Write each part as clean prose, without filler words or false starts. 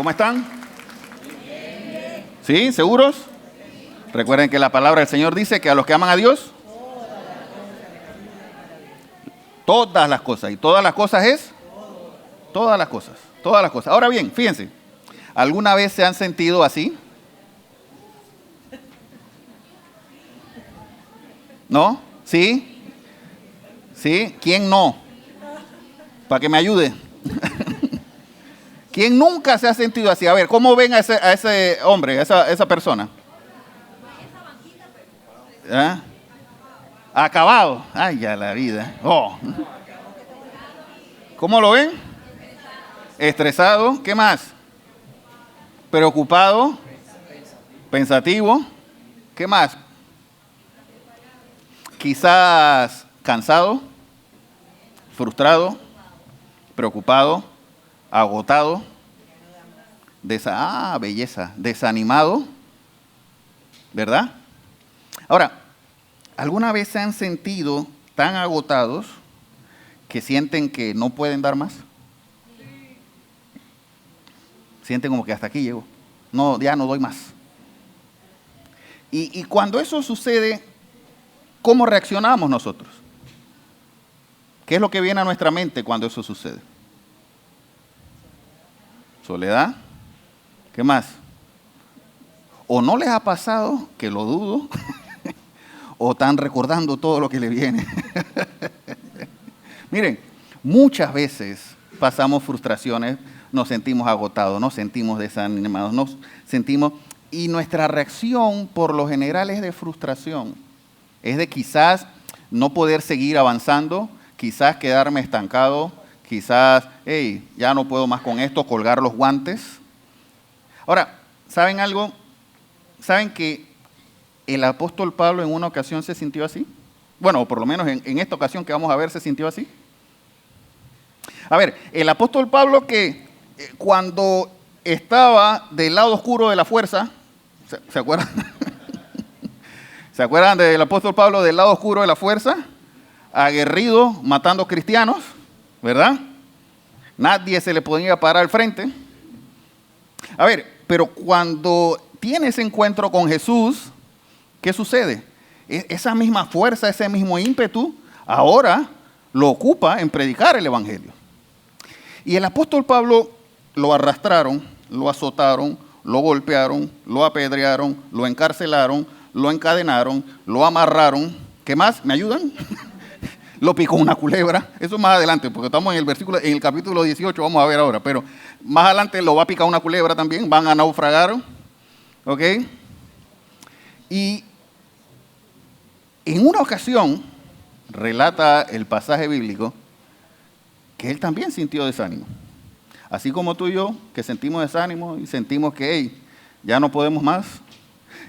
¿Cómo están? ¿Sí? ¿Seguros? Recuerden que la palabra del Señor dice que a los que aman a Dios, todas las cosas. ¿Y todas las cosas es? Todas las cosas. Todas las cosas. Ahora bien, fíjense. ¿Alguna vez se han sentido así? ¿No? ¿Sí? ¿Sí? ¿Quién no? Para que me ayude. ¿Quién nunca se ha sentido así? A ver, ¿cómo ven a ese hombre, a esa persona? ¿Eh? Acabado. Ay, ya la vida. Oh. ¿Cómo lo ven? Estresado. ¿Qué más? Preocupado. Pensativo. ¿Qué más? Quizás cansado, frustrado, preocupado, agotado, belleza, desanimado, ¿verdad? Ahora, ¿alguna vez se han sentido tan agotados que sienten que no pueden dar más? Sienten como que hasta aquí llego, no, ya no doy más. Y cuando eso sucede, ¿cómo reaccionamos nosotros? ¿Qué es lo que viene a nuestra mente cuando eso sucede? Soledad. ¿Qué más? ¿O no les ha pasado, que lo dudo, o están recordando todo lo que le viene? Miren, muchas veces pasamos frustraciones, nos sentimos agotados, nos sentimos desanimados, nos sentimos... Y nuestra reacción por lo general es de frustración. Es de quizás no poder seguir avanzando, quizás quedarme estancado, quizás, hey, ya no puedo más con esto, colgar los guantes. Ahora, ¿saben algo? ¿Saben que el apóstol Pablo en una ocasión se sintió así? Bueno, o por lo menos en esta ocasión que vamos a ver se sintió así. A ver, el apóstol Pablo que cuando estaba del lado oscuro de la fuerza, ¿se acuerdan? ¿Se acuerdan del apóstol Pablo del lado oscuro de la fuerza? Aguerrido, matando cristianos, ¿verdad? Nadie se le podía parar al frente. A ver, pero cuando tiene ese encuentro con Jesús, ¿qué sucede? Esa misma fuerza, ese mismo ímpetu, ahora lo ocupa en predicar el evangelio. Y el apóstol Pablo lo arrastraron, lo azotaron, lo golpearon, lo apedrearon, lo encarcelaron, lo encadenaron, lo amarraron. ¿Qué más? ¿Me ayudan? Lo picó una culebra. Eso más adelante, porque estamos en el capítulo 18, vamos a ver ahora. Pero más adelante lo va a picar una culebra también. Van a naufragar. ¿Ok? Y en una ocasión, relata el pasaje bíblico, que él también sintió desánimo. Así como tú y yo, que sentimos desánimo y sentimos que, hey, ya no podemos más,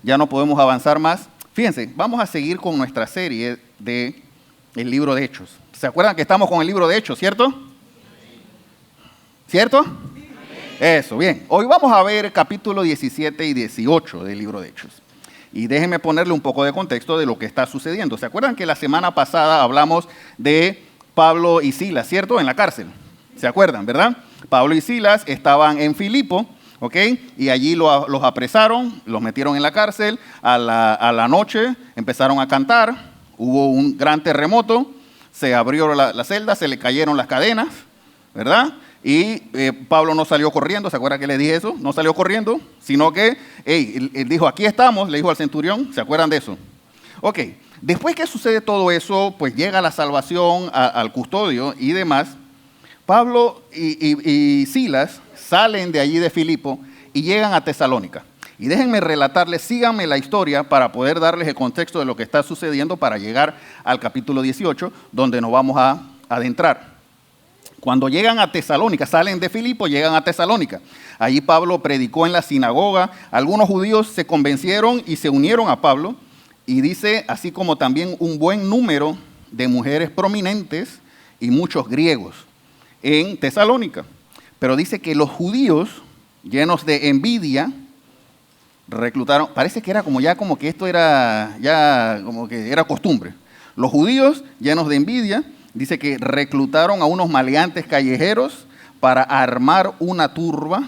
ya no podemos avanzar más. Fíjense, vamos a seguir con nuestra serie de el libro de Hechos. ¿Se acuerdan que estamos con el libro de Hechos, cierto? ¿Cierto? Eso, bien. Hoy vamos a ver capítulo 17 y 18 del libro de Hechos. Y déjenme ponerle un poco de contexto de lo que está sucediendo. ¿Se acuerdan que la semana pasada hablamos de Pablo y Silas, cierto? En la cárcel. ¿Se acuerdan, verdad? Pablo y Silas estaban en Filipo, ¿ok? Y allí los apresaron, los metieron en la cárcel. A la noche empezaron a cantar. Hubo un gran terremoto. Se abrió la celda, se le cayeron las cadenas, ¿verdad? Y Pablo no salió corriendo. ¿Se acuerdan que le dije eso? No salió corriendo, sino que él dijo, aquí estamos, le dijo al centurión. ¿Se acuerdan de eso? Ok. Después que sucede todo eso, pues llega la salvación al custodio y demás. Pablo y Silas salen de allí de Filipo y llegan a Tesalónica. Y déjenme relatarles, síganme la historia para poder darles el contexto de lo que está sucediendo para llegar al capítulo 18, donde nos vamos a adentrar. Cuando llegan a Tesalónica, salen de Filipo, llegan a Tesalónica. Allí Pablo predicó en la sinagoga. Algunos judíos se convencieron y se unieron a Pablo. Y dice, así como también un buen número de mujeres prominentes y muchos griegos en Tesalónica. Pero dice que los judíos, llenos de envidia, reclutaron, parece que era como que esto era ya como que era costumbre. Los judíos, llenos de envidia, dice que reclutaron a unos maleantes callejeros para armar una turba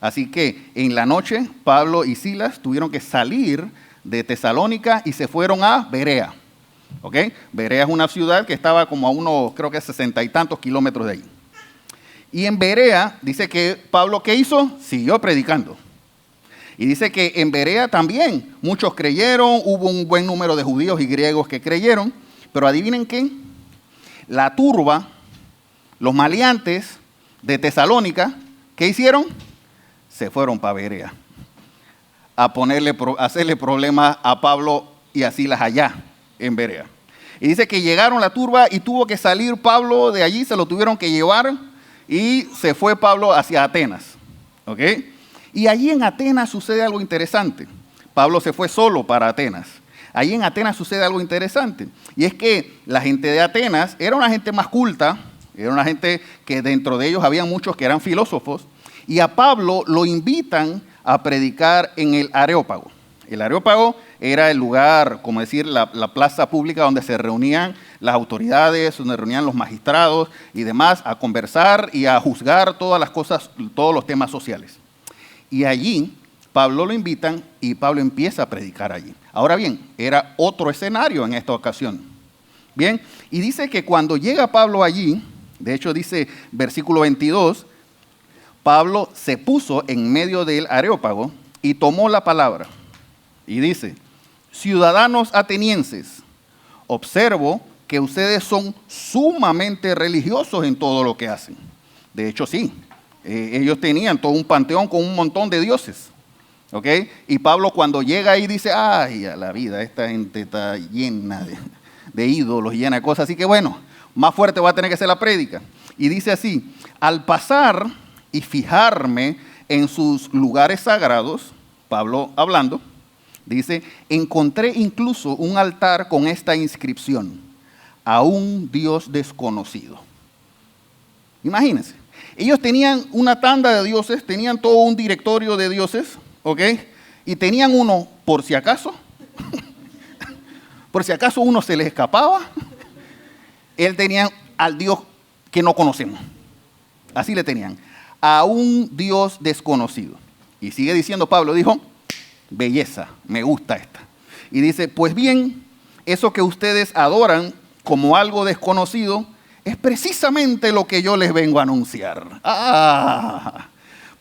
Así que en la noche Pablo y Silas tuvieron que salir de Tesalónica y se fueron a Berea. ¿Ok? Berea es una ciudad que estaba como a unos, creo que 60 y tantos kilómetros de ahí. Y en Berea dice que Pablo, ¿qué hizo? Siguió predicando. Y dice que en Berea también muchos creyeron, hubo un buen número de judíos y griegos que creyeron, pero adivinen qué, la turba, los maleantes de Tesalónica, ¿qué hicieron? Se fueron para Berea a hacerle problemas a Pablo y a Silas allá en Berea. Y dice que llegaron la turba y tuvo que salir Pablo de allí, se lo tuvieron que llevar y se fue Pablo hacia Atenas. ¿Ok? Y allí en Atenas sucede algo interesante. Pablo se fue solo para Atenas. Allí en Atenas sucede algo interesante. Y es que la gente de Atenas era una gente más culta, era una gente que dentro de ellos había muchos que eran filósofos. Y a Pablo lo invitan a predicar en el Areópago. El Areópago era el lugar, como decir, la plaza pública donde se reunían las autoridades, donde reunían los magistrados y demás a conversar y a juzgar todas las cosas, todos los temas sociales. Y allí Pablo lo invitan y Pablo empieza a predicar allí. Ahora bien, era otro escenario en esta ocasión. Bien, y dice que cuando llega Pablo allí, de hecho dice versículo 22, Pablo se puso en medio del Areópago y tomó la palabra. Y dice, ciudadanos atenienses, observo que ustedes son sumamente religiosos en todo lo que hacen. De hecho, sí. Ellos tenían todo un panteón con un montón de dioses. ¿Ok? Y Pablo cuando llega ahí dice, ay, a la vida, esta gente está llena de ídolos, llena de cosas. Así que bueno, más fuerte va a tener que ser la prédica. Y dice así, al pasar y fijarme en sus lugares sagrados, Pablo hablando, dice, encontré incluso un altar con esta inscripción, a un Dios desconocido. Imagínense. Ellos tenían una tanda de dioses, tenían todo un directorio de dioses, ¿ok? Y tenían uno, por si acaso uno se les escapaba, él tenía al Dios que no conocemos. Así le tenían, a un Dios desconocido. Y sigue diciendo Pablo, dijo, belleza, me gusta esta. Y dice, pues bien, eso que ustedes adoran como algo desconocido, es precisamente lo que yo les vengo a anunciar.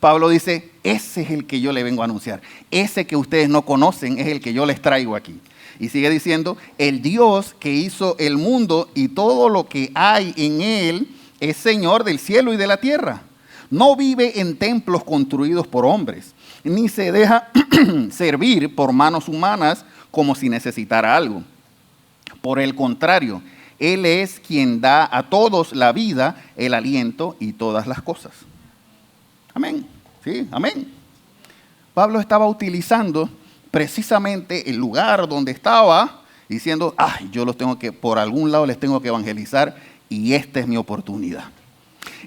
Pablo dice, ese es el que yo les vengo a anunciar. Ese que ustedes no conocen es el que yo les traigo aquí. Y sigue diciendo, el Dios que hizo el mundo y todo lo que hay en él es Señor del cielo y de la tierra. No vive en templos construidos por hombres, ni se deja servir por manos humanas como si necesitara algo. Por el contrario, Él es quien da a todos la vida, el aliento y todas las cosas. Amén. Sí, amén. Pablo estaba utilizando precisamente el lugar donde estaba, diciendo, yo los tengo que, por algún lado les tengo que evangelizar y esta es mi oportunidad.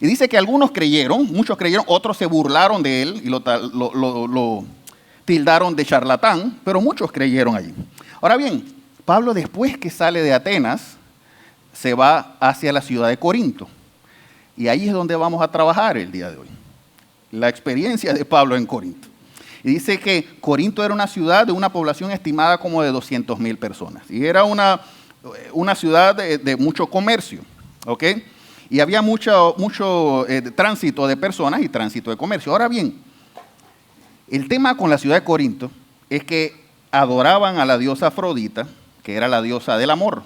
Y dice que algunos creyeron, muchos creyeron, otros se burlaron de él y lo tildaron de charlatán, pero muchos creyeron allí. Ahora bien, Pablo después que sale de Atenas, se va hacia la ciudad de Corinto. Y ahí es donde vamos a trabajar el día de hoy. La experiencia de Pablo en Corinto. Y dice que Corinto era una ciudad de una población estimada como de 200,000 personas. Y era una ciudad de mucho comercio. ¿Ok? Y había mucho tránsito de personas y tránsito de comercio. Ahora bien, el tema con la ciudad de Corinto es que adoraban a la diosa Afrodita, que era la diosa del amor.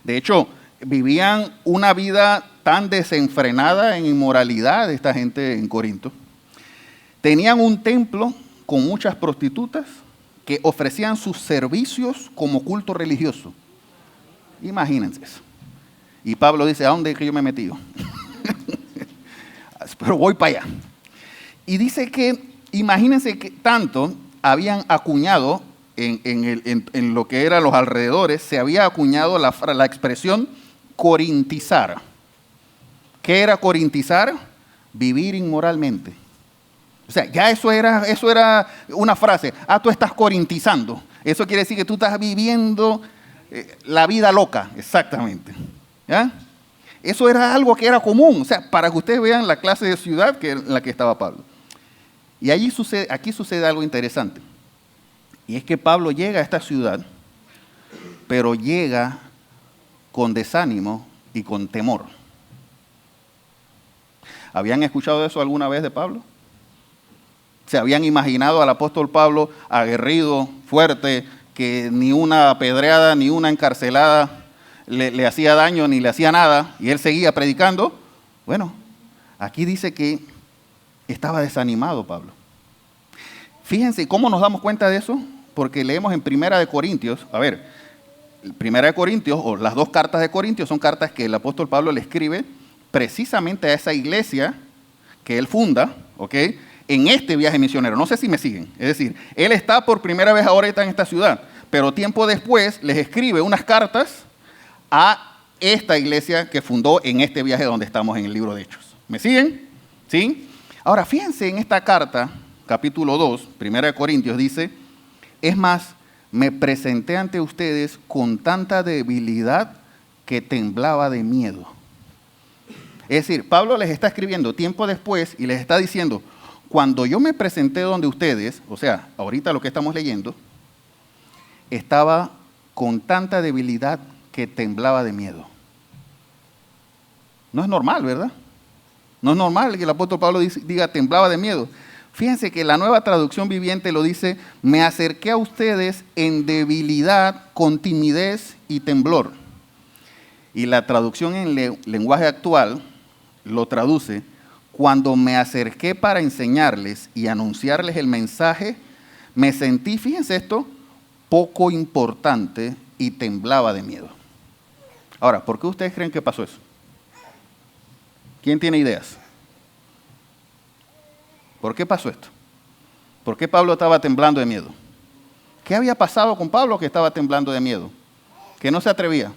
De hecho, vivían una vida tan desenfrenada en inmoralidad esta gente en Corinto. Tenían un templo con muchas prostitutas que ofrecían sus servicios como culto religioso. Imagínense eso. Y Pablo dice, ¿a dónde es que yo me he metido? Pero voy para allá. Y dice que, imagínense que tanto habían acuñado en lo que eran los alrededores, se había acuñado la expresión corintizar. ¿Qué era corintizar? Vivir inmoralmente. O sea, ya eso era una frase. Tú estás corintizando. Eso quiere decir que tú estás viviendo la vida loca, exactamente. ¿Ya? Eso era algo que era común. O sea, para que ustedes vean la clase de ciudad en la que estaba Pablo. Y aquí sucede algo interesante. Y es que Pablo llega a esta ciudad, pero llega con desánimo y con temor. ¿Habían escuchado eso alguna vez de Pablo? ¿Se habían imaginado al apóstol Pablo aguerrido, fuerte, que ni una apedreada, ni una encarcelada le hacía daño, ni le hacía nada, y él seguía predicando? Bueno, aquí dice que estaba desanimado Pablo. Fíjense cómo nos damos cuenta de eso, porque leemos en Primera de Corintios, Primera de Corintios, o las dos cartas de Corintios, son cartas que el apóstol Pablo le escribe precisamente a esa iglesia que él funda, ¿ok?, en este viaje misionero. No sé si me siguen. Es decir, él está por primera vez ahorita en esta ciudad, pero tiempo después les escribe unas cartas a esta iglesia que fundó en este viaje donde estamos en el libro de Hechos. ¿Me siguen? ¿Sí? Ahora, fíjense en esta carta, capítulo 2, Primera de Corintios, dice: es más, me presenté ante ustedes con tanta debilidad que temblaba de miedo. Es decir, Pablo les está escribiendo tiempo después y les está diciendo: cuando yo me presenté donde ustedes, o sea, ahorita lo que estamos leyendo, estaba con tanta debilidad que temblaba de miedo. No es normal, ¿verdad? No es normal que el apóstol Pablo diga temblaba de miedo. Fíjense que la Nueva Traducción Viviente lo dice: me acerqué a ustedes en debilidad, con timidez y temblor. Y la traducción en lenguaje actual lo traduce: cuando me acerqué para enseñarles y anunciarles el mensaje, me sentí, fíjense esto, poco importante y temblaba de miedo. Ahora, ¿por qué ustedes creen que pasó eso? ¿Quién tiene ideas? ¿Por qué pasó esto? ¿Por qué Pablo estaba temblando de miedo? ¿Qué había pasado con Pablo que estaba temblando de miedo? Que no se atrevía.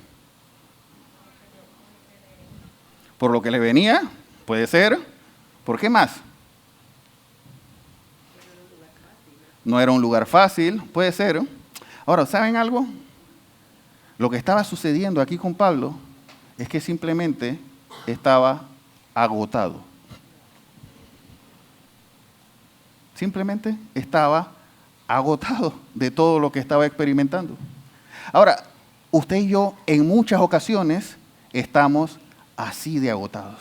¿Por lo que le venía? Puede ser. ¿Por qué más? No era un lugar fácil, puede ser. Ahora, ¿saben algo? Lo que estaba sucediendo aquí con Pablo es que simplemente estaba agotado. Simplemente estaba agotado de todo lo que estaba experimentando. Ahora, usted y yo en muchas ocasiones estamos así de agotados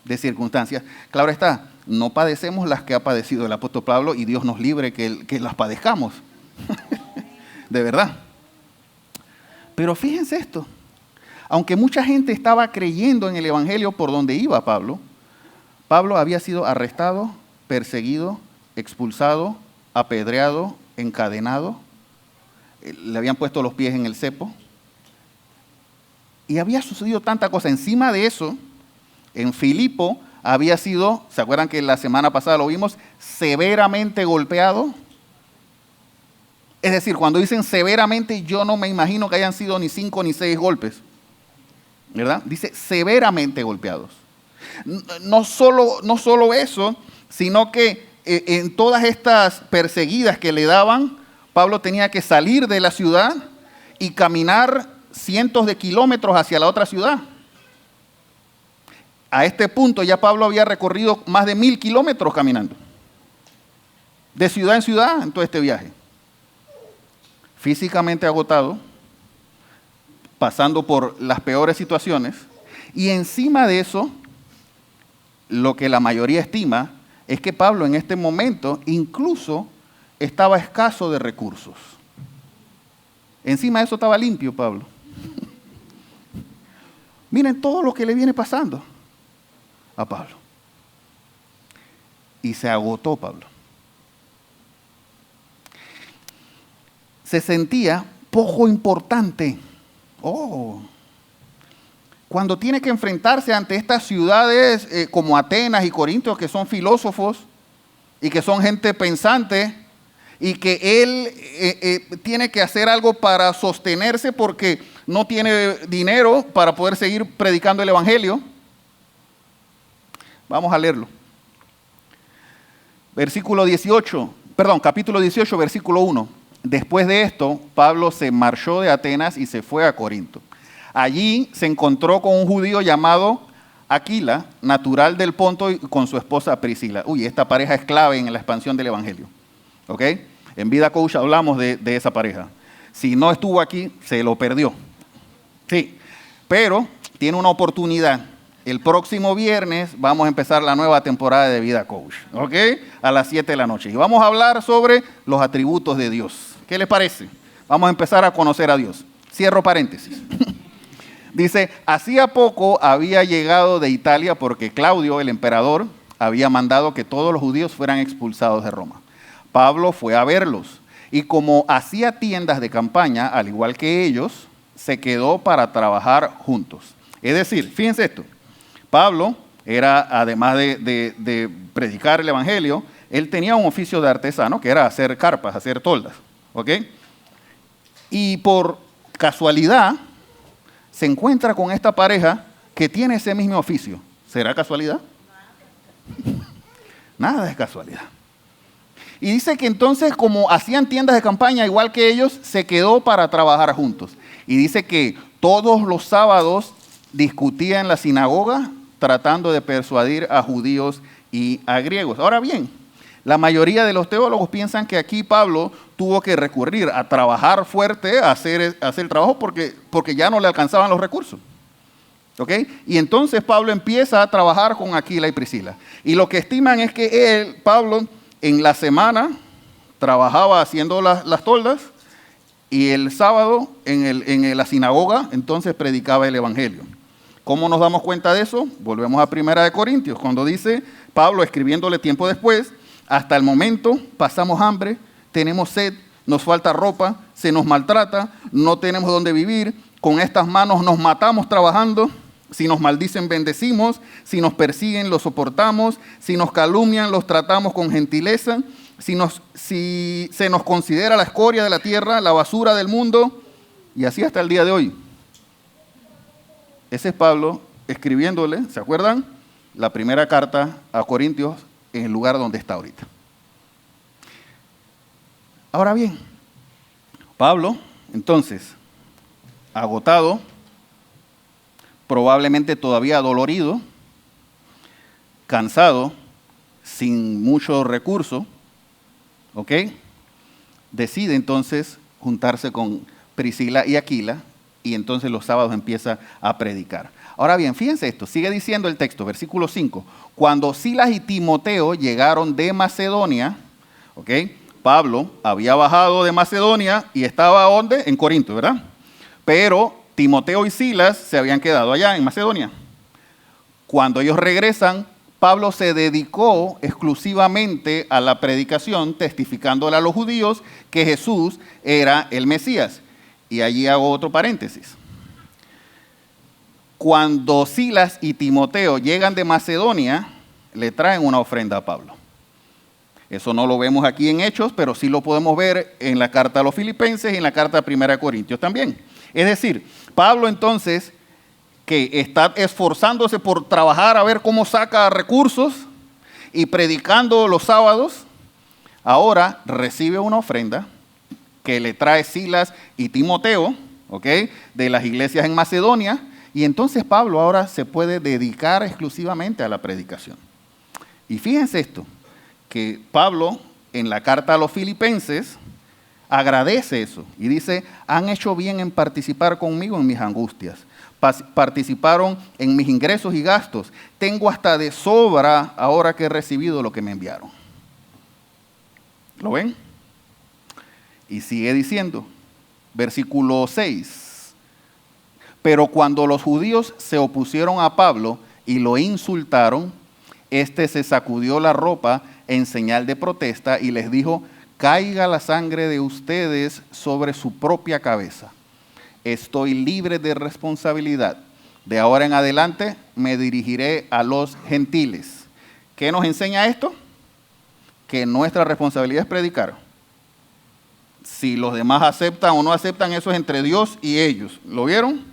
de circunstancias. Claro está, no padecemos las que ha padecido el apóstol Pablo, y Dios nos libre que las padezcamos. De verdad. Pero fíjense esto. Aunque mucha gente estaba creyendo en el evangelio por donde iba Pablo, Pablo había sido arrestado, perseguido, expulsado, apedreado, encadenado. Le habían puesto los pies en el cepo. Y había sucedido tanta cosa. Encima de eso, en Filipo había sido, ¿se acuerdan que la semana pasada lo vimos? Severamente golpeado. Es decir, cuando dicen severamente, yo no me imagino que hayan sido ni 5 ni 6 golpes, ¿verdad? Dice severamente golpeados. No solo eso, sino que en todas estas perseguidas que le daban, Pablo tenía que salir de la ciudad y caminar cientos de kilómetros hacia la otra ciudad. A este punto ya Pablo había recorrido más de 1000 kilómetros caminando, de ciudad en ciudad en todo este viaje. Físicamente agotado, pasando por las peores situaciones, y encima de eso, lo que la mayoría estima es que Pablo en este momento incluso estaba escaso de recursos. Encima de eso estaba limpio Pablo. Miren todo lo que le viene pasando a Pablo. Y se agotó Pablo. Se sentía poco importante. Cuando tiene que enfrentarse ante estas ciudades como Atenas y Corinto, que son filósofos y que son gente pensante, y que él tiene que hacer algo para sostenerse porque no tiene dinero para poder seguir predicando el evangelio. Vamos a leerlo. Capítulo 18, versículo 1. Después de esto, Pablo se marchó de Atenas y se fue a Corinto. Allí se encontró con un judío llamado Aquila, natural del Ponto, y con su esposa Priscila. Uy, esta pareja es clave en la expansión del evangelio. ¿Ok? En Vida Coach hablamos de esa pareja. Si no estuvo aquí, se lo perdió. Sí, pero tiene una oportunidad. El próximo viernes vamos a empezar la nueva temporada de Vida Coach, ¿ok? A las 7 de la noche. Y vamos a hablar sobre los atributos de Dios. ¿Qué les parece? Vamos a empezar a conocer a Dios. Cierro paréntesis. Dice, hacía poco había llegado de Italia porque Claudio, el emperador, había mandado que todos los judíos fueran expulsados de Roma. Pablo fue a verlos y como hacía tiendas de campaña, al igual que ellos, se quedó para trabajar juntos. Es decir, fíjense esto. Pablo era, además de predicar el evangelio, él tenía un oficio de artesano, que era hacer carpas, hacer toldas, ¿ok? Y por casualidad se encuentra con esta pareja que tiene ese mismo oficio. ¿Será casualidad? Nada es casualidad. Y dice que entonces, como hacían tiendas de campaña igual que ellos, se quedó para trabajar juntos. Y dice que todos los sábados discutía en la sinagoga tratando de persuadir a judíos y a griegos. Ahora bien, la mayoría de los teólogos piensan que aquí Pablo tuvo que recurrir a trabajar fuerte, a hacer el trabajo porque ya no le alcanzaban los recursos. ¿Ok? Y entonces Pablo empieza a trabajar con Aquila y Priscila. Y lo que estiman es que Pablo, en la semana trabajaba haciendo las toldas y el sábado en la sinagoga entonces predicaba el evangelio. ¿Cómo nos damos cuenta de eso? Volvemos a 1 Corintios, cuando dice Pablo, escribiéndole tiempo después, hasta el momento pasamos hambre, tenemos sed, nos falta ropa, se nos maltrata, no tenemos dónde vivir, con estas manos nos matamos trabajando, si nos maldicen bendecimos, si nos persiguen los soportamos, si nos calumnian los tratamos con gentileza, si se nos considera la escoria de la tierra, la basura del mundo, y así hasta el día de hoy. Ese es Pablo escribiéndole, ¿se acuerdan? La primera carta a Corintios en el lugar donde está ahorita. Ahora bien, Pablo, entonces, agotado, probablemente todavía dolorido, cansado, sin mucho recurso, ¿ok? Decide entonces juntarse con Priscila y Aquila y entonces los sábados empieza a predicar. Ahora bien, fíjense esto, sigue diciendo el texto, versículo 5. Cuando Silas y Timoteo llegaron de Macedonia, ¿ok? Pablo había bajado de Macedonia y estaba ¿dónde? En Corinto, ¿verdad? Pero Timoteo y Silas se habían quedado allá en Macedonia. Cuando ellos regresan, Pablo se dedicó exclusivamente a la predicación, testificándole a los judíos que Jesús era el Mesías. Y allí hago otro paréntesis. Cuando Silas y Timoteo llegan de Macedonia, le traen una ofrenda a Pablo. Eso no lo vemos aquí en Hechos, pero sí lo podemos ver en la carta a los Filipenses y en la carta a 1 Corintios también. Es decir, Pablo entonces, que está esforzándose por trabajar a ver cómo saca recursos y predicando los sábados, ahora recibe una ofrenda que le trae Silas y Timoteo, ¿ok? De las iglesias en Macedonia, y entonces Pablo ahora se puede dedicar exclusivamente a la predicación. Y fíjense esto, que Pablo en la carta a los Filipenses agradece eso y dice, han hecho bien en participar conmigo en mis angustias, participaron en mis ingresos y gastos, tengo hasta de sobra ahora que he recibido lo que me enviaron. ¿Lo ven? Y sigue diciendo, versículo 6, pero cuando los judíos se opusieron a Pablo y lo insultaron, éste se sacudió la ropa en señal de protesta y les dijo, caiga la sangre de ustedes sobre su propia cabeza. Estoy libre de responsabilidad. De ahora en adelante me dirigiré a los gentiles. ¿Qué nos enseña esto? Que nuestra responsabilidad es predicar. Si los demás aceptan o no aceptan, eso es entre Dios y ellos. ¿Lo vieron?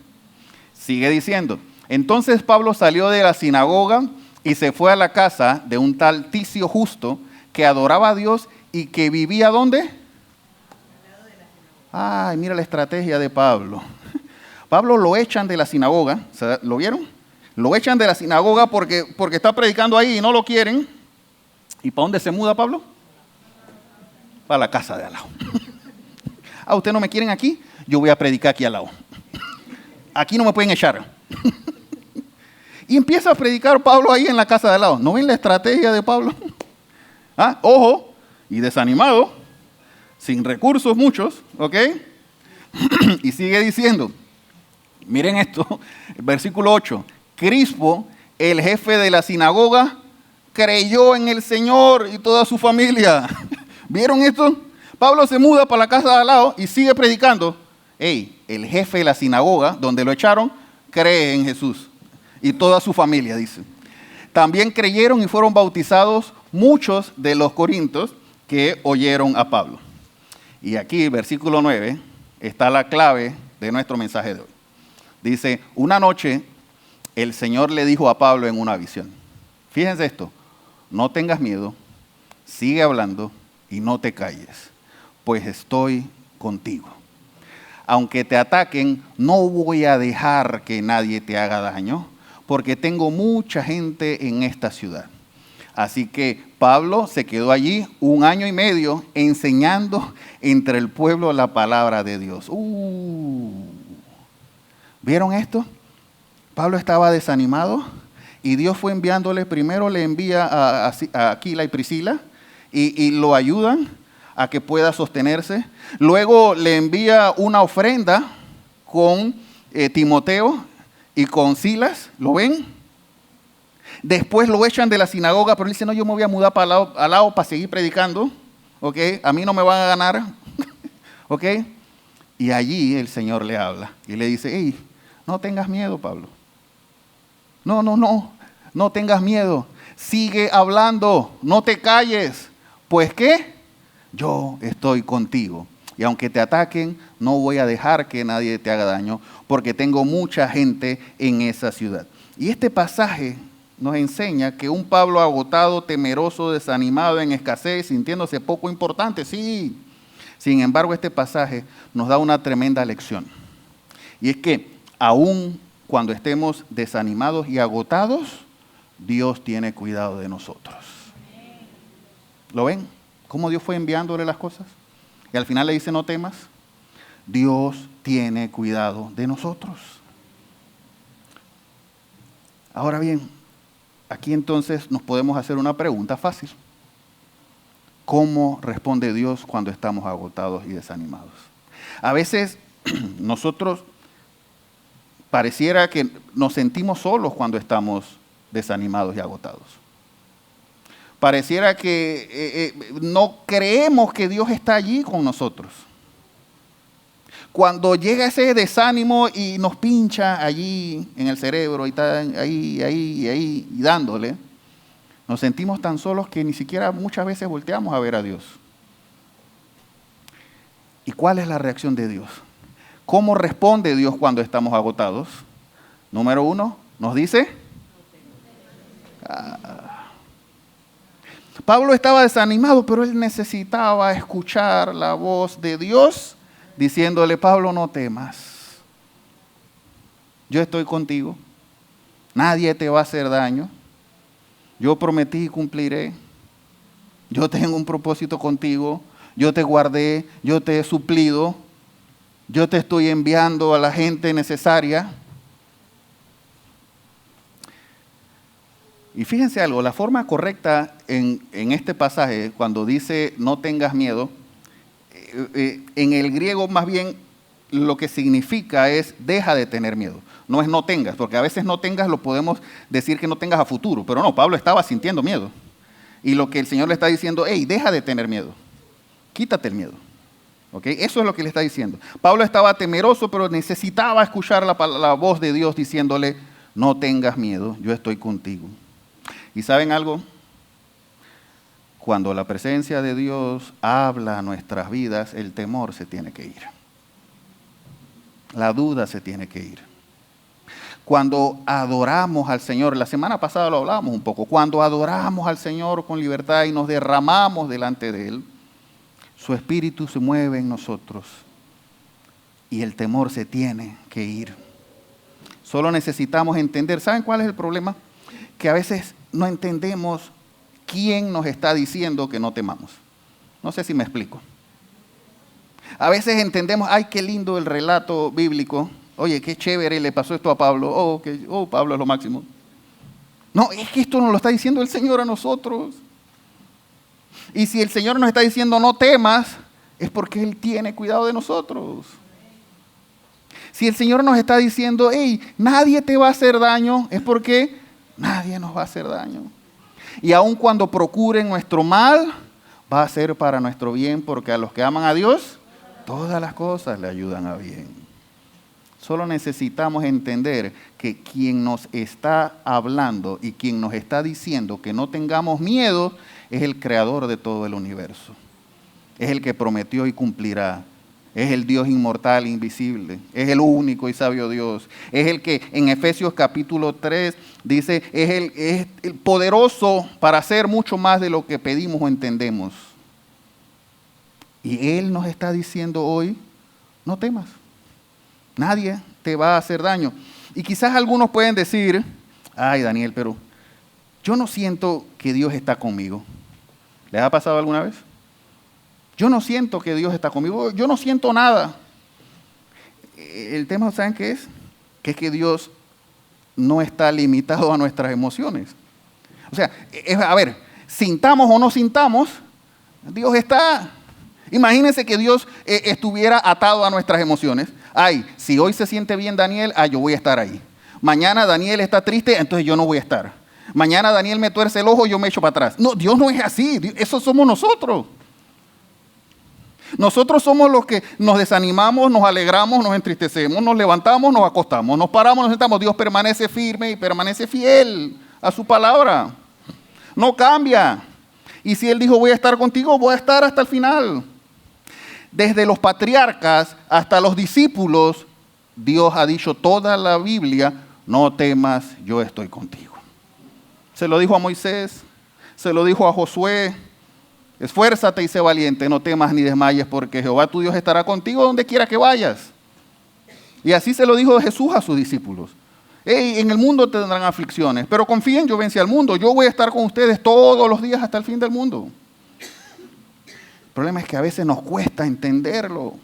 Sigue diciendo. Entonces Pablo salió de la sinagoga y se fue a la casa de un tal Ticio Justo que adoraba a Dios y que vivía ¿dónde? Ay, mira la estrategia de Pablo. Pablo lo echan de la sinagoga, ¿lo vieron? Lo echan de la sinagoga porque está predicando ahí y no lo quieren. ¿Y para dónde se muda Pablo? Para la casa de al lado. Ah, ¿ustedes no me quieren aquí? Yo voy a predicar aquí al lado. Aquí no me pueden echar. Y empieza a predicar Pablo ahí en la casa de al lado. ¿No ven la estrategia de Pablo? ¿Ah? Ojo, y desanimado, sin recursos muchos, ¿ok? Y sigue diciendo, miren esto, versículo 8. Crispo, el jefe de la sinagoga, creyó en el Señor y toda su familia. ¿Vieron esto? Pablo se muda para la casa de al lado y sigue predicando. Hey, el jefe de la sinagoga, donde lo echaron, cree en Jesús y toda su familia, dice. También creyeron y fueron bautizados muchos de los corintios que oyeron a Pablo. Y aquí, versículo 9, está la clave de nuestro mensaje de hoy. Dice, una noche el Señor le dijo a Pablo en una visión. Fíjense esto, no tengas miedo, sigue hablando y no te calles, pues estoy contigo. Aunque te ataquen, no voy a dejar que nadie te haga daño, porque tengo mucha gente en esta ciudad. Así que Pablo se quedó allí 1 año y medio enseñando entre el pueblo la palabra de Dios. ¿Vieron esto? Pablo estaba desanimado y Dios fue enviándole, primero le envía a Aquila y Priscila y lo ayudan a que pueda sostenerse. Luego le envía una ofrenda con Timoteo y con Silas, ¿lo ven? Después lo echan de la sinagoga, pero él dice, no, yo me voy a mudar para al lado para seguir predicando, ¿ok? A mí no me van a ganar, ¿ok? Y allí el Señor le habla y le dice, hey, no tengas miedo, Pablo. No tengas miedo. Sigue hablando, no te calles. Pues, ¿qué? Yo estoy contigo. Y aunque te ataquen, no voy a dejar que nadie te haga daño, porque tengo mucha gente en esa ciudad. Y este pasaje nos enseña que un Pablo agotado, temeroso, desanimado, en escasez, sintiéndose poco importante, sí. Sin embargo, este pasaje nos da una tremenda lección. Y es que aún cuando estemos desanimados y agotados, Dios tiene cuidado de nosotros. ¿Lo ven? ¿Cómo Dios fue enviándole las cosas? Y al final le dice, no temas. Dios tiene cuidado de nosotros. Ahora bien, aquí entonces nos podemos hacer una pregunta fácil. ¿Cómo responde Dios cuando estamos agotados y desanimados? A veces nosotros pareciera que nos sentimos solos cuando estamos desanimados y agotados. Pareciera que no creemos que Dios está allí con nosotros. Cuando llega ese desánimo y nos pincha allí en el cerebro y está ahí y dándole, nos sentimos tan solos que ni siquiera muchas veces volteamos a ver a Dios. ¿Y cuál es la reacción de Dios? ¿Cómo responde Dios cuando estamos agotados? Número 1, nos dice... Pablo estaba desanimado, pero él necesitaba escuchar la voz de Dios diciéndole, Pablo, no temas. Yo estoy contigo. Nadie te va a hacer daño. Yo prometí y cumpliré. Yo tengo un propósito contigo. Yo te guardé, yo te he suplido. Yo te estoy enviando a la gente necesaria. Y fíjense algo, la forma correcta en este pasaje, cuando dice no tengas miedo, en el griego más bien lo que significa es deja de tener miedo. No es no tengas, porque a veces no tengas lo podemos decir que no tengas a futuro, pero no, Pablo estaba sintiendo miedo. Y lo que el Señor le está diciendo, hey, deja de tener miedo, quítate el miedo. ¿Okay? Eso es lo que le está diciendo. Pablo estaba temeroso, pero necesitaba escuchar la voz de Dios diciéndole, no tengas miedo, yo estoy contigo. ¿Y saben algo? Cuando la presencia de Dios habla a nuestras vidas, el temor se tiene que ir. La duda se tiene que ir. Cuando adoramos al Señor, la semana pasada lo hablábamos un poco, cuando adoramos al Señor con libertad y nos derramamos delante de Él, su espíritu se mueve en nosotros y el temor se tiene que ir. Solo necesitamos entender. ¿Saben cuál es el problema? Que a veces no entendemos quién nos está diciendo que no temamos. No sé si me explico. A veces entendemos, ay, qué lindo el relato bíblico. Oye, qué chévere, le pasó esto a Pablo. Pablo es lo máximo. No, es que esto nos lo está diciendo el Señor a nosotros. Y si el Señor nos está diciendo no temas, es porque Él tiene cuidado de nosotros. Si el Señor nos está diciendo, hey, nadie te va a hacer daño, es porque nadie nos va a hacer daño. Y aun cuando procuren nuestro mal, va a ser para nuestro bien, porque a los que aman a Dios, todas las cosas le ayudan a bien. Solo necesitamos entender que quien nos está hablando y quien nos está diciendo que no tengamos miedo es el creador de todo el universo. Es el que prometió y cumplirá. Es el Dios inmortal e invisible. Es el único y sabio Dios. Es el que en Efesios capítulo 3 dice, es el poderoso para hacer mucho más de lo que pedimos o entendemos. Y Él nos está diciendo hoy, no temas. Nadie te va a hacer daño. Y quizás algunos pueden decir, ay Daniel, pero yo no siento que Dios está conmigo. ¿Les ha pasado alguna vez? Yo no siento que Dios está conmigo. Yo no siento nada. El tema, ¿saben qué es? Que es que Dios no está limitado a nuestras emociones. O sea, a ver, sintamos o no sintamos, Dios está. Imagínense que Dios estuviera atado a nuestras emociones. Ay, si hoy se siente bien Daniel, yo voy a estar ahí. Mañana Daniel está triste, entonces yo no voy a estar. Mañana Daniel me tuerce el ojo, yo me echo para atrás. No, Dios no es así. Eso somos nosotros. Nosotros somos los que nos desanimamos, nos alegramos, nos entristecemos, nos levantamos, nos acostamos, nos paramos, nos sentamos. Dios permanece firme y permanece fiel a su palabra. No cambia. Y si Él dijo, voy a estar contigo, voy a estar hasta el final. Desde los patriarcas hasta los discípulos, Dios ha dicho toda la Biblia, no temas, yo estoy contigo. Se lo dijo a Moisés, se lo dijo a Josué, esfuérzate y sé valiente, no temas ni desmayes, porque Jehová tu Dios estará contigo donde quiera que vayas. Y así se lo dijo Jesús a sus discípulos. Hey, en el mundo tendrán aflicciones, pero confíen, yo vencí al mundo, yo voy a estar con ustedes todos los días hasta el fin del mundo. El problema es que a veces nos cuesta entenderlo.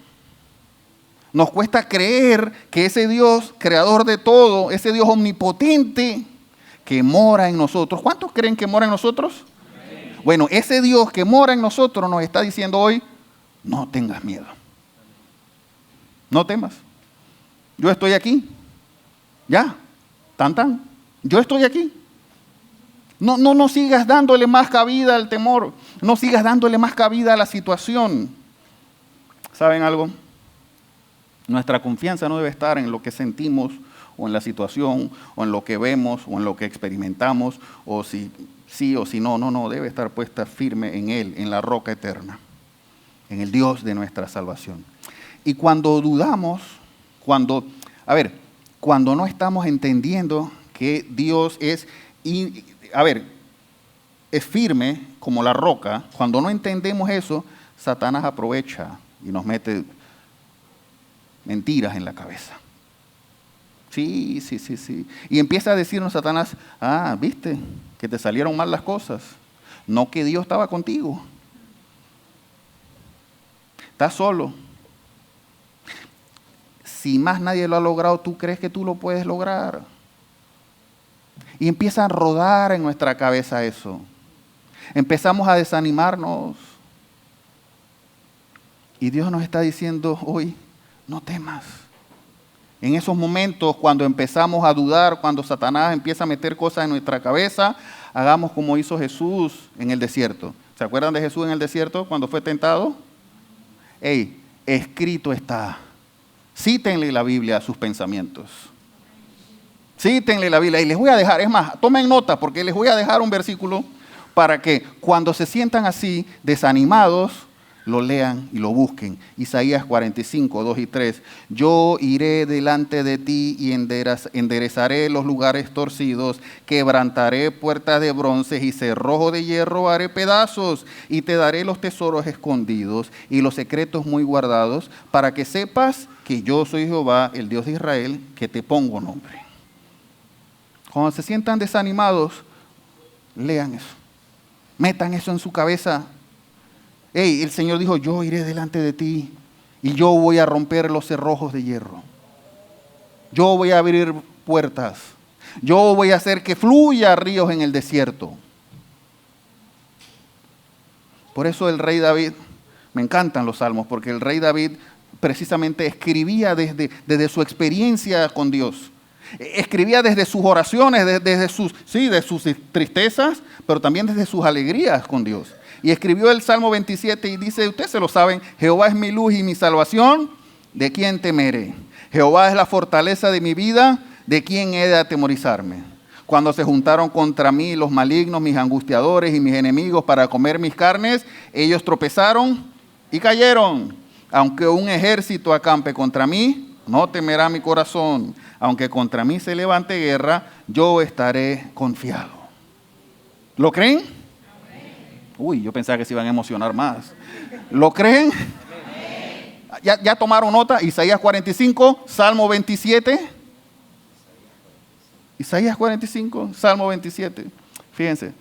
Nos cuesta creer que ese Dios, creador de todo, ese Dios omnipotente que mora en nosotros. ¿Cuántos creen que mora en nosotros? Bueno, ese Dios que mora en nosotros nos está diciendo hoy, no tengas miedo. No temas. Yo estoy aquí. Ya. Tan. Yo estoy aquí. No sigas dándole más cabida al temor. No sigas dándole más cabida a la situación. ¿Saben algo? Nuestra confianza no debe estar en lo que sentimos o en la situación o en lo que vemos o en lo que experimentamos o si sí o si no. No, debe estar puesta firme en Él, en la roca eterna, en el Dios de nuestra salvación. Y cuando dudamos, cuando no estamos entendiendo que Dios es firme como la roca, cuando no entendemos eso, Satanás aprovecha y nos mete mentiras en la cabeza. Sí. Y empieza a decirnos Satanás, viste, que te salieron mal las cosas. No que Dios estaba contigo. Estás solo. Si más nadie lo ha logrado, ¿tú crees que tú lo puedes lograr? Y empieza a rodar en nuestra cabeza eso. Empezamos a desanimarnos. Y Dios nos está diciendo hoy, no temas. En esos momentos, cuando empezamos a dudar, cuando Satanás empieza a meter cosas en nuestra cabeza, hagamos como hizo Jesús en el desierto. ¿Se acuerdan de Jesús en el desierto cuando fue tentado? Escrito está. Cítenle la Biblia a sus pensamientos. Cítenle la Biblia. Y les voy a dejar, es más, tomen nota porque les voy a dejar un versículo para que cuando se sientan así, desanimados, lo lean y lo busquen. Isaías 45, 2 y 3. Yo iré delante de ti y enderezaré los lugares torcidos, quebrantaré puertas de bronce y cerrojo de hierro haré pedazos, y te daré los tesoros escondidos y los secretos muy guardados, para que sepas que yo soy Jehová, el Dios de Israel, que te pongo nombre. Cuando se sientan desanimados, lean eso. Metan eso en su cabeza. Hey, el Señor dijo, yo iré delante de ti y yo voy a romper los cerrojos de hierro. Yo voy a abrir puertas. Yo voy a hacer que fluya ríos en el desierto. Por eso el rey David, me encantan los salmos, porque el rey David precisamente escribía desde su experiencia con Dios. Escribía desde sus oraciones, desde sus tristezas, pero también desde sus alegrías con Dios. Y escribió el Salmo 27 y dice, ustedes se lo saben, Jehová es mi luz y mi salvación, ¿de quién temeré? Jehová es la fortaleza de mi vida, ¿de quién he de atemorizarme? Cuando se juntaron contra mí los malignos, mis angustiadores y mis enemigos para comer mis carnes, ellos tropezaron y cayeron. Aunque un ejército acampe contra mí, no temerá mi corazón. Aunque contra mí se levante guerra, yo estaré confiado. ¿Lo creen? Uy, yo pensaba que se iban a emocionar más. ¿Lo creen? ¿Ya tomaron nota? Isaías 45, Salmo 27. Isaías 45, Salmo 27. Fíjense,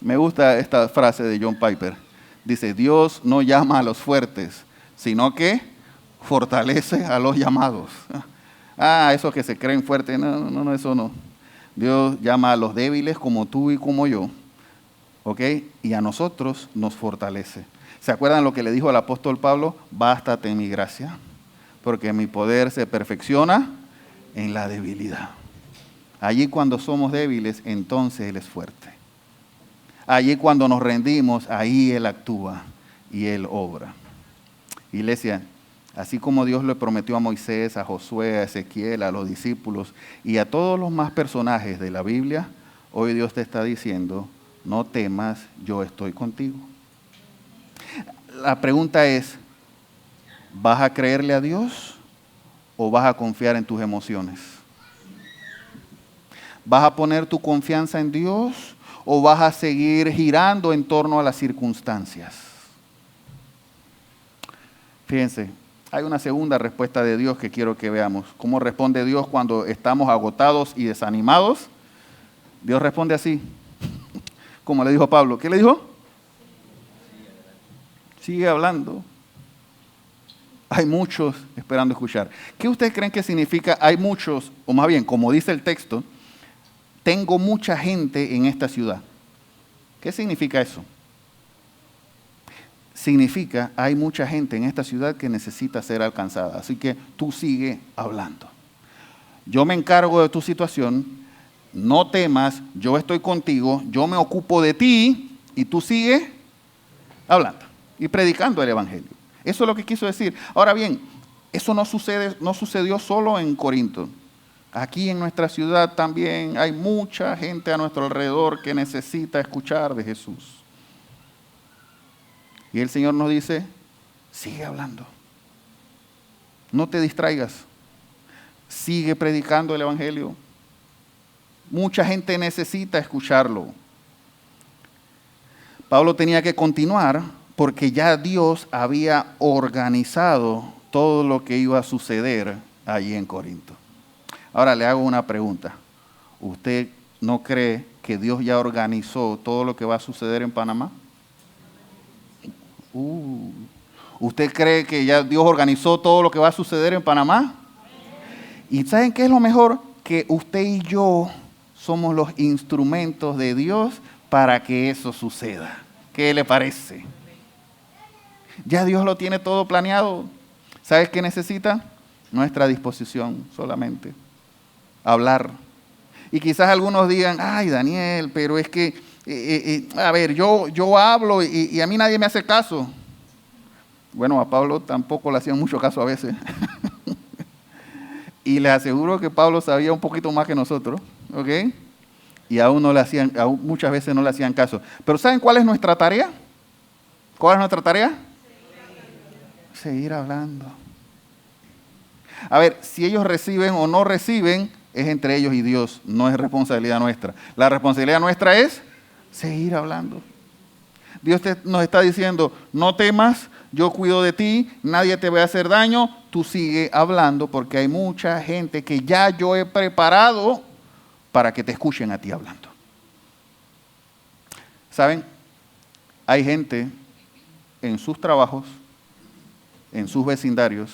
me gusta esta frase de John Piper. Dice, Dios no llama a los fuertes, sino que fortalece a los llamados. Esos que se creen fuertes, no, eso no. Dios llama a los débiles como tú y como yo. ¿Ok? Y a nosotros nos fortalece. ¿Se acuerdan lo que le dijo el apóstol Pablo? Bástate mi gracia, porque mi poder se perfecciona en la debilidad. Allí cuando somos débiles, entonces Él es fuerte. Allí cuando nos rendimos, ahí Él actúa y Él obra. Iglesia, así como Dios le prometió a Moisés, a Josué, a Ezequiel, a los discípulos y a todos los más personajes de la Biblia, hoy Dios te está diciendo, no temas, yo estoy contigo. La pregunta es, ¿vas a creerle a Dios o vas a confiar en tus emociones? ¿Vas a poner tu confianza en Dios o vas a seguir girando en torno a las circunstancias? Fíjense, hay una segunda respuesta de Dios que quiero que veamos. ¿Cómo responde Dios cuando estamos agotados y desanimados? Dios responde así, como le dijo Pablo. ¿Qué le dijo? Sigue hablando. Hay muchos esperando escuchar. ¿Qué ustedes creen que significa hay muchos, o más bien, como dice el texto, tengo mucha gente en esta ciudad? ¿Qué significa eso? Significa hay mucha gente en esta ciudad que necesita ser alcanzada. Así que tú sigue hablando. Yo me encargo de tu situación, no temas, yo estoy contigo, yo me ocupo de ti y tú sigue hablando y predicando el evangelio. Eso es lo que quiso decir. Ahora bien, eso no sucedió solo en Corinto. Aquí en nuestra ciudad también hay mucha gente a nuestro alrededor que necesita escuchar de Jesús. Y el Señor nos dice, sigue hablando. No te distraigas. Sigue predicando el evangelio. Mucha gente necesita escucharlo. Pablo tenía que continuar porque ya Dios había organizado todo lo que iba a suceder allí en Corinto. Ahora le hago una pregunta. ¿Usted no cree que Dios ya organizó todo lo que va a suceder en Panamá? ¿Usted cree que ya Dios organizó todo lo que va a suceder en Panamá? ¿Y saben qué es lo mejor? Que usted y yo somos los instrumentos de Dios para que eso suceda. ¿Qué le parece? Ya Dios lo tiene todo planeado. ¿Sabes qué necesita? Nuestra disposición solamente. Hablar. Y quizás algunos digan, ay Daniel, pero es que, a ver, yo hablo y a mí nadie me hace caso. Bueno, a Pablo tampoco le hacían mucho caso a veces. Y les aseguro que Pablo sabía un poquito más que nosotros, ¿ok? Y aún muchas veces no le hacían caso. Pero ¿saben cuál es nuestra tarea? ¿Cuál es nuestra tarea? Seguir hablando. A ver, si ellos reciben o no reciben, es entre ellos y Dios, no es responsabilidad nuestra. La responsabilidad nuestra es seguir hablando. Dios nos está diciendo, no temas, yo cuido de ti, nadie te va a hacer daño, tú sigue hablando porque hay mucha gente que ya yo he preparado para que te escuchen a ti hablando. ¿Saben? Hay gente en sus trabajos, en sus vecindarios,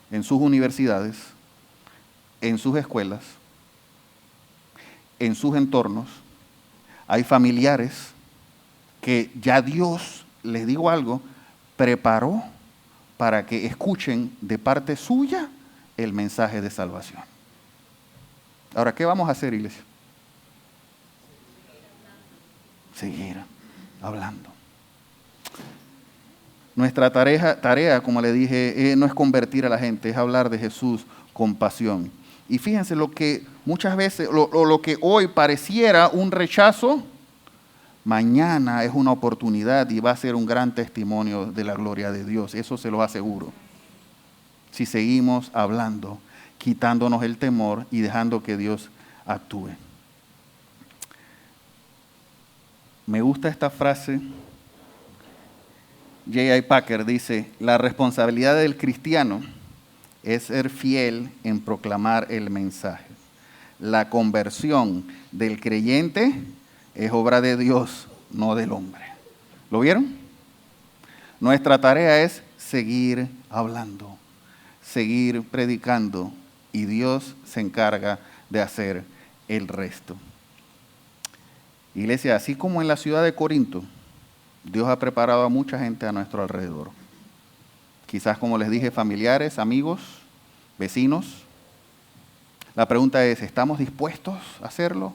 en sus universidades, en sus escuelas, en sus entornos. Hay familiares que ya Dios, les digo algo, preparó para que escuchen de parte suya el mensaje de salvación. Ahora, ¿qué vamos a hacer, iglesia? Seguir hablando. Nuestra tarea, como le dije, no es convertir a la gente, es hablar de Jesús con pasión. Y fíjense, lo que muchas veces, lo que hoy pareciera un rechazo, mañana es una oportunidad y va a ser un gran testimonio de la gloria de Dios. Eso se lo aseguro. Si seguimos hablando, quitándonos el temor y dejando que Dios actúe. Me gusta esta frase. J.I. Packer dice: la responsabilidad del cristiano es ser fiel en proclamar el mensaje. La conversión del creyente es obra de Dios, no del hombre. ¿Lo vieron? Nuestra tarea es seguir hablando, seguir predicando, y Dios se encarga de hacer el resto. Iglesia, así como en la ciudad de Corinto, Dios ha preparado a mucha gente a nuestro alrededor. Quizás, como les dije, familiares, amigos, vecinos. La pregunta es, ¿estamos dispuestos a hacerlo?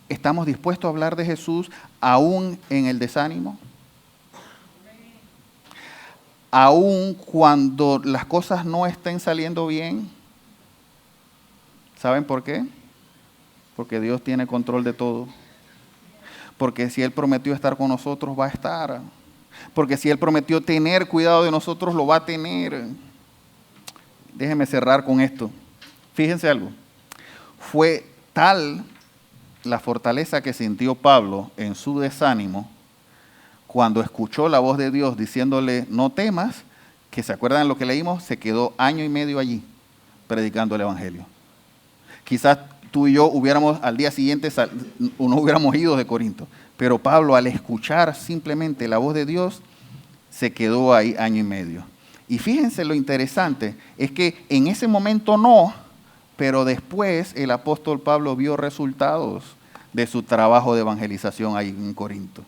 ¿Estamos dispuestos a hablar de Jesús aún en el desánimo? Aún cuando las cosas no estén saliendo bien. ¿Saben por qué? Porque Dios tiene control de todo. Porque si Él prometió estar con nosotros, va a estar. Porque si Él prometió tener cuidado de nosotros, lo va a tener. Déjenme cerrar con esto. Fíjense algo. Fue tal la fortaleza que sintió Pablo en su desánimo cuando escuchó la voz de Dios diciéndole, no temas, que se acuerdan de lo que leímos, se quedó 1 año y medio allí predicando el Evangelio. Quizás tú y yo hubiéramos al día siguiente no hubiéramos ido de Corinto, pero Pablo, al escuchar simplemente la voz de Dios, se quedó ahí 1 año y medio. Y fíjense, lo interesante es que en ese momento no, pero después el apóstol Pablo vio resultados de su trabajo de evangelización ahí en Corinto.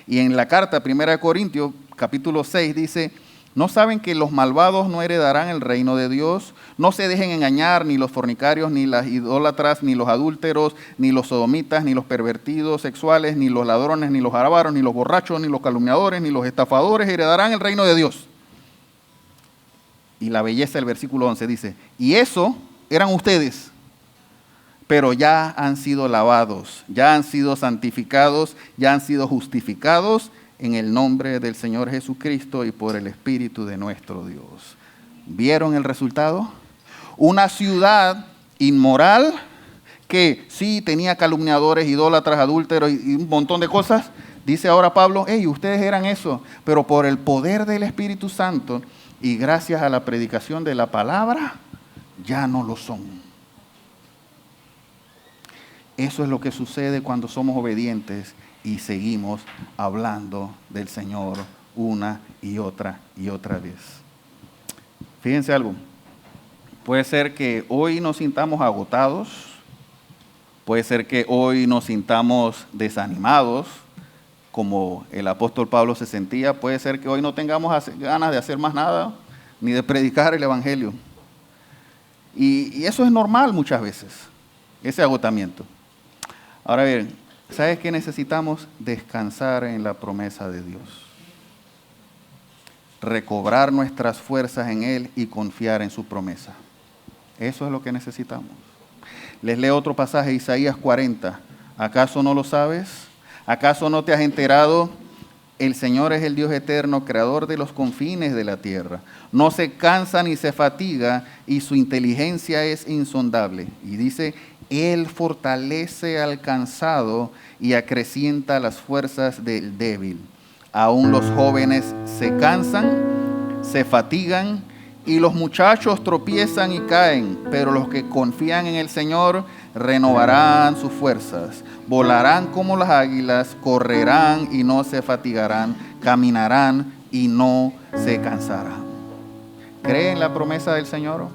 Y en la carta 1 Corintios, capítulo 6, dice: ¿no saben que los malvados no heredarán el reino de Dios? No se dejen engañar ni los fornicarios, ni las idólatras, ni los adúlteros, ni los sodomitas, ni los pervertidos sexuales, ni los ladrones, ni los avaros, ni los borrachos, ni los calumniadores, ni los estafadores heredarán el reino de Dios. Y la belleza del versículo 11 dice: y eso eran ustedes, pero ya han sido lavados, ya han sido santificados, ya han sido justificados en el nombre del Señor Jesucristo y por el Espíritu de nuestro Dios. ¿Vieron el resultado? Una ciudad inmoral que sí tenía calumniadores, idólatras, adúlteros y un montón de cosas. Dice ahora Pablo, hey, ustedes eran eso, pero por el poder del Espíritu Santo y gracias a la predicación de la palabra, ya no lo son. Eso es lo que sucede cuando somos obedientes y seguimos hablando del Señor una y otra vez. Fíjense algo, puede ser que hoy nos sintamos agotados, puede ser que hoy nos sintamos desanimados, como el apóstol Pablo se sentía, puede ser que hoy no tengamos ganas de hacer más nada, ni de predicar el Evangelio. Y eso es normal muchas veces, ese agotamiento. Ahora bien, ¿sabes qué necesitamos? Descansar en la promesa de Dios. Recobrar nuestras fuerzas en Él y confiar en su promesa. Eso es lo que necesitamos. Les leo otro pasaje, Isaías 40. ¿Acaso no lo sabes? ¿Acaso no te has enterado? El Señor es el Dios eterno, creador de los confines de la tierra. No se cansa ni se fatiga y su inteligencia es insondable. Y dice, Él fortalece al cansado y acrecienta las fuerzas del débil. Aún los jóvenes se cansan, se fatigan y los muchachos tropiezan y caen, pero los que confían en el Señor renovarán sus fuerzas, volarán como las águilas, correrán y no se fatigarán, caminarán y no se cansarán. ¿Cree en la promesa del Señor?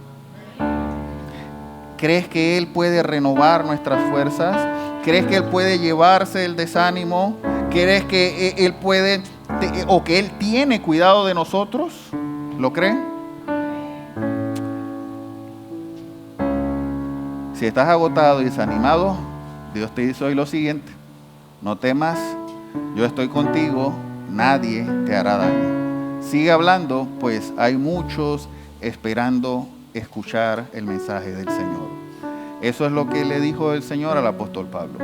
¿Crees que Él puede renovar nuestras fuerzas? ¿Crees que Él puede llevarse el desánimo? ¿Crees que Él puede o que Él tiene cuidado de nosotros? ¿Lo creen? Si estás agotado y desanimado, Dios te dice hoy lo siguiente: no temas, yo estoy contigo, nadie te hará daño. Sigue hablando, pues hay muchos esperando escuchar el mensaje del Señor. Eso es lo que le dijo el Señor al apóstol Pablo.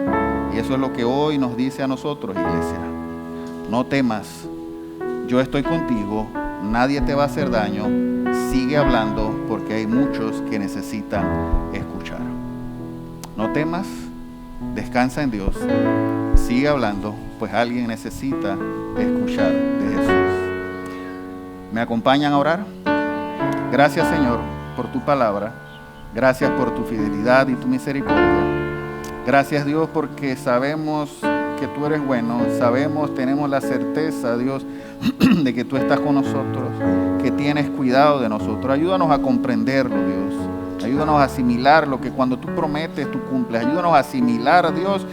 Y eso es lo que hoy nos dice a nosotros, iglesia. No temas, yo estoy contigo, nadie te va a hacer daño. Sigue hablando porque hay muchos que necesitan escuchar. No temas, descansa en Dios, sigue hablando, pues alguien necesita escuchar de Jesús. ¿Me acompañan a orar? Gracias, Señor, por tu palabra. Gracias por tu fidelidad y tu misericordia. Gracias, Dios, porque sabemos que tú eres bueno. Tenemos la certeza, Dios, de que tú estás con nosotros, que tienes cuidado de nosotros. Ayúdanos a comprenderlo, Dios. Ayúdanos a asimilar lo que cuando tú prometes, tú cumples. Ayúdanos a asimilar, Dios,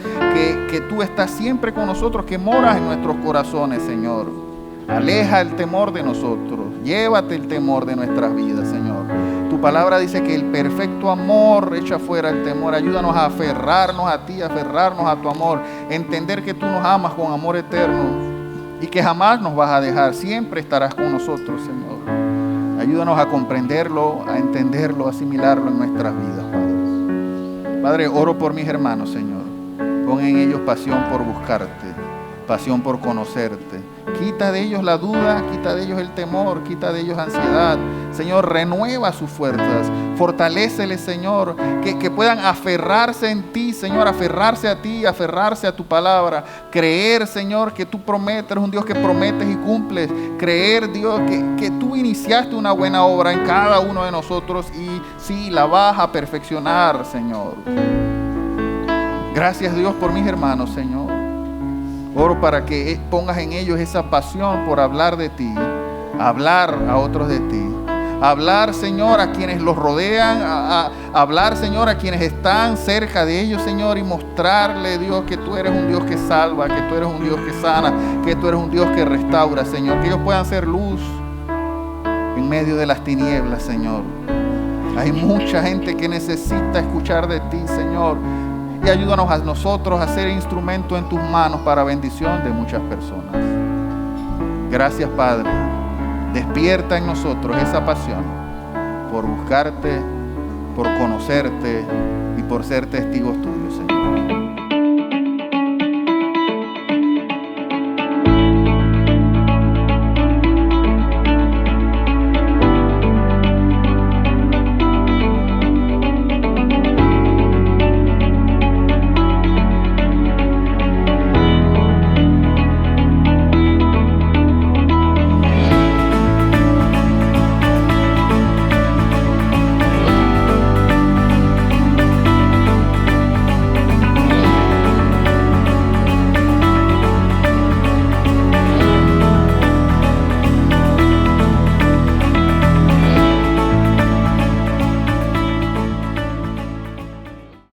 que tú estás siempre con nosotros, que moras en nuestros corazones, Señor. Aleja el temor de nosotros. Llévate el temor de nuestras vidas, Señor. Tu palabra dice que el perfecto amor echa fuera el temor. Ayúdanos a aferrarnos a ti, a aferrarnos a tu amor. Entender que tú nos amas con amor eterno y que jamás nos vas a dejar. Siempre estarás con nosotros, Señor. Ayúdanos a comprenderlo, a entenderlo, a asimilarlo en nuestras vidas, Padre. Padre, oro por mis hermanos, Señor. Pon en ellos pasión por buscarte, pasión por conocerte. Quita de ellos la duda, quita de ellos el temor, quita de ellos ansiedad. Señor, renueva sus fuerzas, fortaléceles, Señor, que puedan aferrarse en ti, Señor, aferrarse a ti, aferrarse a tu palabra. Creer, Señor, que tú prometes, eres un Dios que prometes y cumples. Creer, Dios, que tú iniciaste una buena obra en cada uno de nosotros y sí, la vas a perfeccionar, Señor. Gracias, Dios, por mis hermanos, Señor. Oro para que pongas en ellos esa pasión por hablar de ti, hablar a otros de ti, hablar, Señor, a quienes los rodean, a hablar, Señor, a quienes están cerca de ellos, Señor, y mostrarle, Dios, que tú eres un Dios que salva, que tú eres un Dios que sana, que tú eres un Dios que restaura, Señor, que ellos puedan ser luz en medio de las tinieblas, Señor. Hay mucha gente que necesita escuchar de ti, Señor. Y ayúdanos a nosotros a ser instrumento en tus manos para bendición de muchas personas. Gracias, Padre. Despierta en nosotros esa pasión por buscarte, por conocerte y por ser testigos tuyos, Señor.